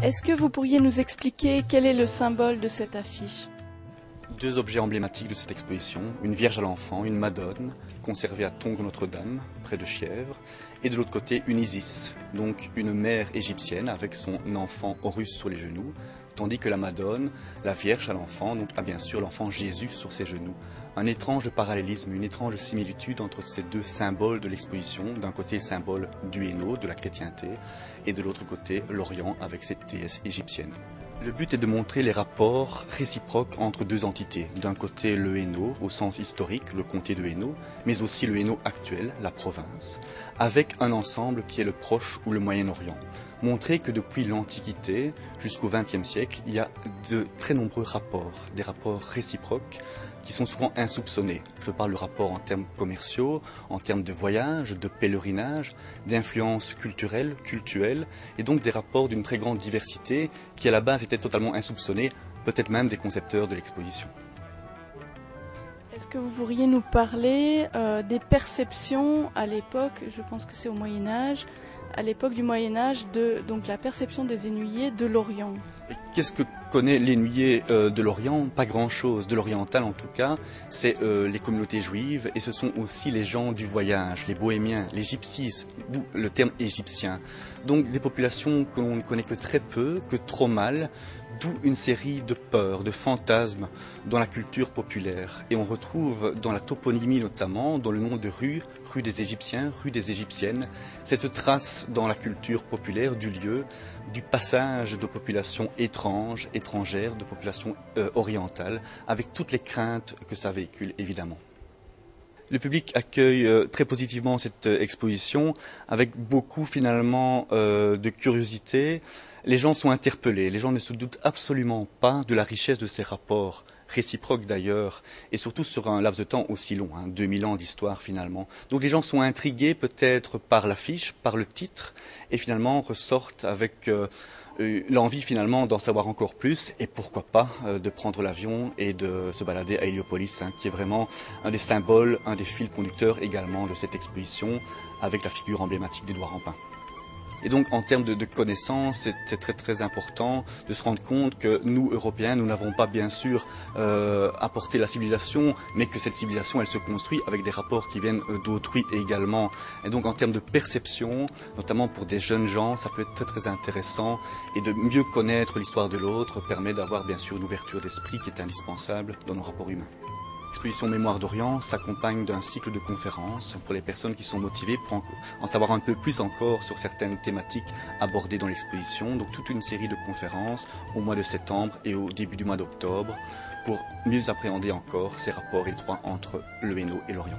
Est-ce que vous pourriez nous expliquer quel est le symbole de cette affiche? Deux objets emblématiques de cette exposition, une Vierge à l'enfant, une Madone, conservée à Tongres-Notre-Dame, près de Chièvres, et de l'autre côté une Isis, donc une mère égyptienne avec son enfant Horus sur les genoux, tandis que la Madone, la Vierge à l'enfant, donc a bien sûr l'enfant Jésus sur ses genoux. Un étrange parallélisme, une étrange similitude entre ces deux symboles de l'exposition, d'un côté le symbole du Hainaut, de la chrétienté, et de l'autre côté l'Orient avec cette déesse égyptienne. Le but est de montrer les rapports réciproques entre deux entités. D'un côté le Hainaut, au sens historique, le comté de Hainaut, mais aussi le Hainaut actuel, la province, avec un ensemble qui est le Proche ou le Moyen-Orient. Montrer que depuis l'Antiquité jusqu'au XXe siècle, il y a de très nombreux rapports, des rapports réciproques qui sont souvent insoupçonnés. Je parle de rapports en termes commerciaux, en termes de voyage, de pèlerinage, d'influences culturelles, cultuelles, et donc des rapports d'une très grande diversité qui à la base étaient totalement insoupçonnés, peut-être même des concepteurs de l'exposition. Est-ce que vous pourriez nous parler des perceptions à l'époque, je pense que c'est au Moyen-Âge, à l'époque du Moyen-Âge, donc la perception des Ainuyés de l'Orient? Qu'est-ce que connaît l'Ainuyé de l'Orient? Pas grand-chose. De l'oriental en tout cas, c'est les communautés juives et ce sont aussi les gens du voyage, les bohémiens, les gypsies, d'où le terme égyptien. Donc des populations que l'on ne connaît que très peu, que trop mal, d'où une série de peurs, de fantasmes dans la culture populaire. Et on retrouve dans la toponymie notamment, dans le nom de rue, rue des Égyptiens, rue des Égyptiennes, cette trace dans la culture populaire du lieu, du passage de populations étranges, étrangères, de populations orientales, avec toutes les craintes que ça véhicule évidemment. Le public accueille très positivement cette exposition, avec beaucoup finalement de curiosité. Les gens sont interpellés, les gens ne se doutent absolument pas de la richesse de ces rapports, réciproques d'ailleurs, et surtout sur un laps de temps aussi long, 2000 ans d'histoire finalement. Donc les gens sont intrigués peut-être par l'affiche, par le titre, et finalement ressortent avec l'envie finalement d'en savoir encore plus, et pourquoi pas de prendre l'avion et de se balader à Héliopolis, qui est vraiment un des symboles, un des fils conducteurs également de cette exposition, avec la figure emblématique d'Édouard Rampin. Et donc en termes de connaissances, c'est très important de se rendre compte que nous, Européens, nous n'avons pas bien sûr apporté la civilisation, mais que cette civilisation, elle se construit avec des rapports qui viennent d'autrui également. Et donc en termes de perception, notamment pour des jeunes gens, ça peut être très intéressant. Et de mieux connaître l'histoire de l'autre permet d'avoir bien sûr une ouverture d'esprit qui est indispensable dans nos rapports humains. L'exposition Mémoire d'Orient s'accompagne d'un cycle de conférences pour les personnes qui sont motivées pour en savoir un peu plus encore sur certaines thématiques abordées dans l'exposition. Donc toute une série de conférences au mois de septembre et au début du mois d'octobre pour mieux appréhender encore ces rapports étroits entre le Hainaut et l'Orient.